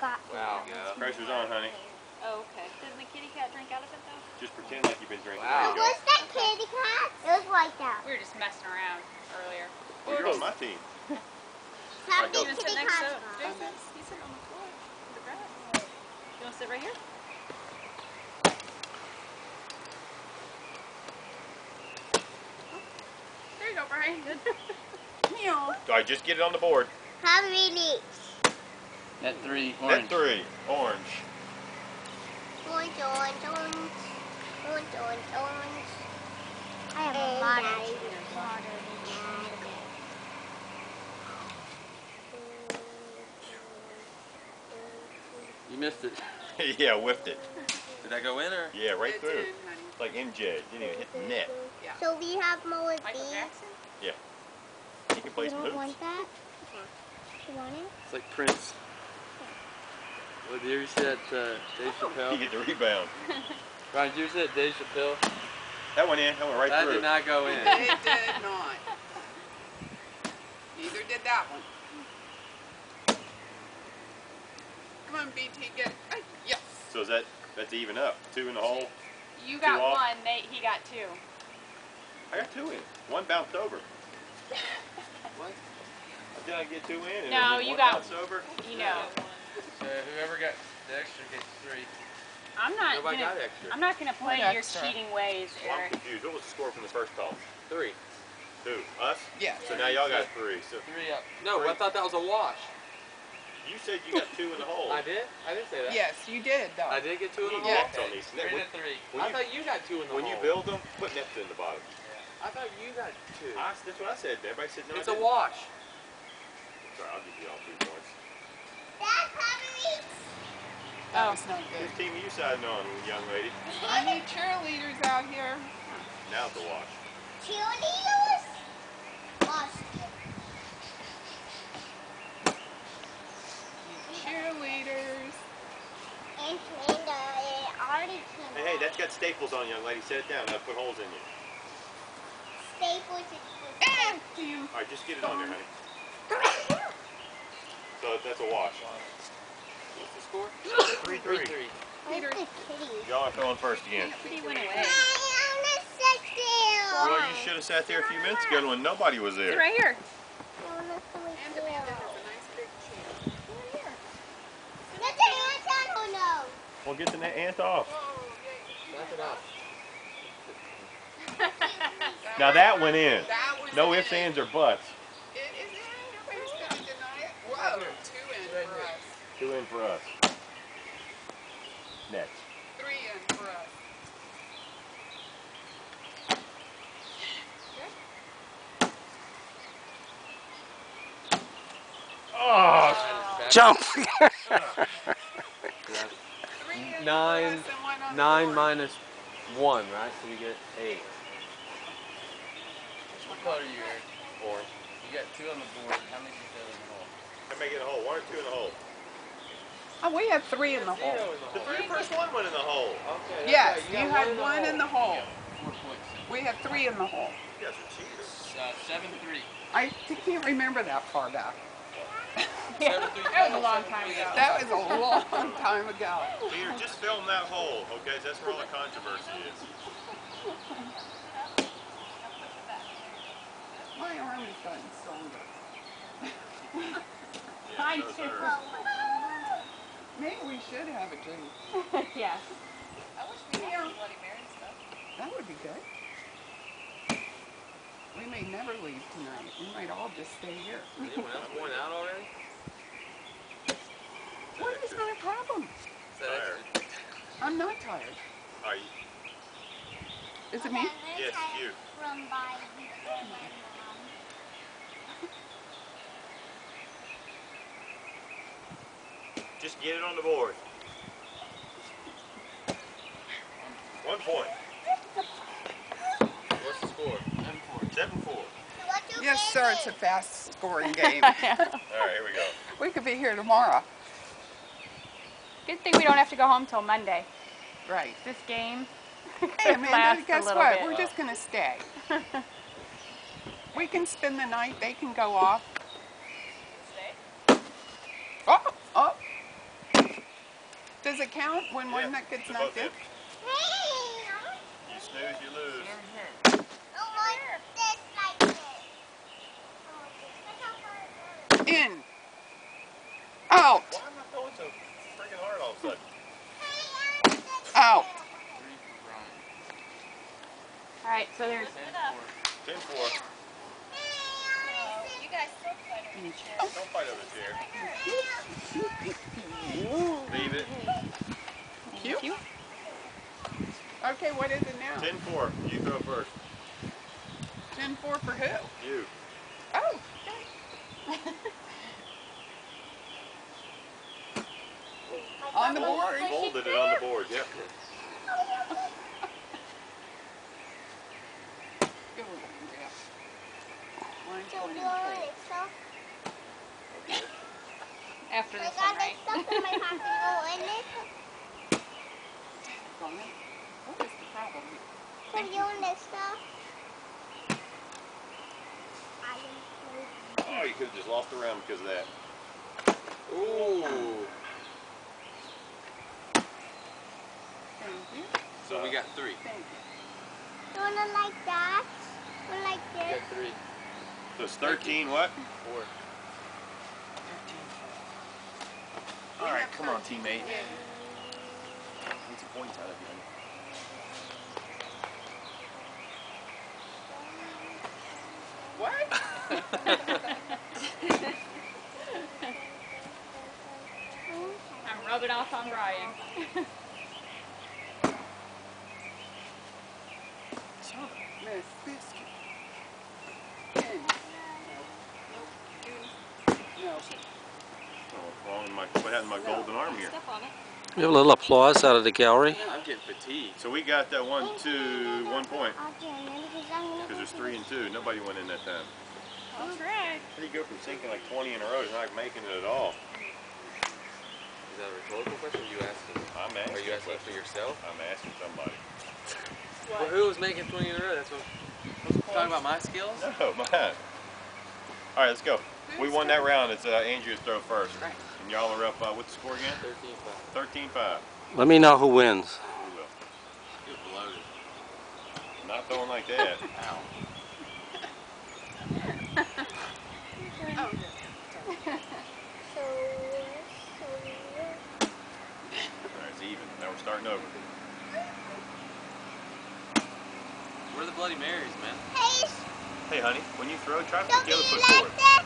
got Wow. Pressure's on, honey. Oh, okay. Didn't the kitty cat drink out of it, though? Just pretend like you've been drinking. Wow. There you go. What's that kitty cat? It was like that. We were just messing around earlier. Well, you're on my team. How go. big You want to kitty sit next cats to are? Jason? He's sitting on the floor in the grass. You want to sit right here? There you go, Brian. Good. All right, just get it on the board. How many? Net 3, orange. Net 3, orange. Orange, orange, orange. Orange, orange, orange. I have a modern. You missed it. Yeah, whiffed it. Did that go in or? Yeah, right It's through. in, honey. Like MJ. Didn't even hit the net. Yeah. So we have more of Michael these. Jackson? He can play You some don't hoops. want that? You want it? It's like Prince. What, did you ever see that Dave He Chappelle? get the rebound. Ryan, did you ever see that Dave Chappelle? That went in. That went right That through. did not go in. It did not. Neither did that one. Come on, BT, get. Yes. So that's even up. 2 in the hole. You got Two off. one, he got 2. I got 2 in. 1 bounced over. What? Did I get 2 in? And No, then you one got- bounced over. You know. So whoever got the extra gets 3. I'm not Nobody gonna, got extra. I'm not gonna play What your extra? cheating ways, Well, I'm Eric. confused. What was the score from the first toss? 3. Who? Us? Yes. So now y'all got 3. So 3 up. No, I thought that was a wash. you said you got 2 in the hole. I did? I didn't say that. Yes, you did, though. I did get 2 in the You hole? nets on these. 3 to 3. When I you- thought you got 2 in the When hole. you build them, put nets in the bottom. I thought you got 2. That's what I said. Everybody said no. It's I a didn't. wash. Sorry, I'll give you all 3 points. That's how many? That Oh. was not Whose good. team are you siding on, young lady? I need cheerleaders out here. Now it's a wash. Cheerleaders? Austin. Cheerleaders. And Panda. It already came Hey, out. that's got staples on, young lady. Set it down. I'll put holes in you. Staples And you. All right, just get it on there, honey. So that's a wash. What's the score? 3-3. 3-3. Where's Peter. the kitty? Y'all are throwing first again. Kitty went away. I want to sit still. Well, you should have sat there a few minutes ago when nobody was Sit there. right here. I want to sit And still. Amanda has a nice big chair. Let the hands on or no? Well, get the ant off. Oh, yay. Knock it off. Now that went in. That was No in. ifs, ands, or buts. It is in. Nobody's going to deny it. Whoa. 2 in Right for here. us. 2 in for us. Nets. 3 in for us. Oh, Jump! 3 in Nine- for us and 1 on the 9 board. minus 1, right? So you get 8. What color are you, Eric? Orange. You got 2 on the board. How many did you fill in the hole? I make it a hole. 1 or 2 in the hole. Oh, we had 3 in the 0 hole. in the The hole. very first one went in the hole. Okay. that's Yes, right. you got had 1 in the hole. 4 points. We had 3 in the hole. You guys are cheaters. 7-3. I can't remember that far back. Yeah, that was a long time ago. That was a long time ago. Peter, just film that hole, okay? That's where all the controversy is. My arm is getting stronger. Yeah, Mine those too. are- Maybe we should have a drink. Yeah. That would be good. We may never leave tonight. We might all just stay here. Anyone else going out already? What is my problem? Is that extra? I'm not tired. Are you? Is it me? Yes, you. From by before my mom. Just get it on the board. 1 point. What's the score? 7-4. 7-4. What's your Yes, sir. It's a favorite? fast scoring game. All right, here we go. We could be here tomorrow. Good thing we don't have to go home till Monday. Right. This game Hey, could last Amanda, guess a little what? bit. We're just going to stay. We can spend the night. They can go off. Oh, oh. Does it count when one that gets knocked in? You snooze, you lose. In. Out. Why am I throwing so freaking hard all of a sudden? Out. 3 for Brian. Alright, so there's 10-4. 10-4. you guys still fight over the chair. Don't fight over the chair. Leave it. Cute. Okay, what is it now? 10-4. You throw first. 10-4 for who? You. Oh. On the board. Folded it on the board. Yep. Go with it, yeah. Mine's So going in do I three. want stuff? After I this got one, like right? stuff in my pocket. Oh, and this. Daggone it. What is the problem? So you want this stuff? Oh, you could have just lost the round because of that. Ooh. Thank you. So we got 3. Thank you. You want to like that? Or like We this? got 3. So it's 13 what? 4. All right, come on, teammate. Need some points out of you. What? I'm rubbing off on Brian. Miss Biscuit. In. No. Oh, what happened to my golden arm here? Step on it. We have a little applause out of the gallery. I'm getting fatigued. So we got that 1 point. Because Because there's 3 and 2. Nobody went in that time. That's right. How do you go from sinking like 20 in a row to not making it at all? Is that a rhetorical question? Or you asking? I'm asking. Are you asking for yourself? I'm asking somebody. Well, who was making 20 in a row? That's what. Talking about my skills? No, mine. All right, let's go. We won that round. It's Andrew's throw first. Right. And y'all are up, what's the score again? 13-5. 13-5. Let me know who wins. We will. Get bloated. Not throwing like that. Ow. Oh, All right, it's even. Now we're starting over. Where are the Bloody Marys, man? Hey, Hey, honey, when you throw, try to don't put the other be foot like forward. that.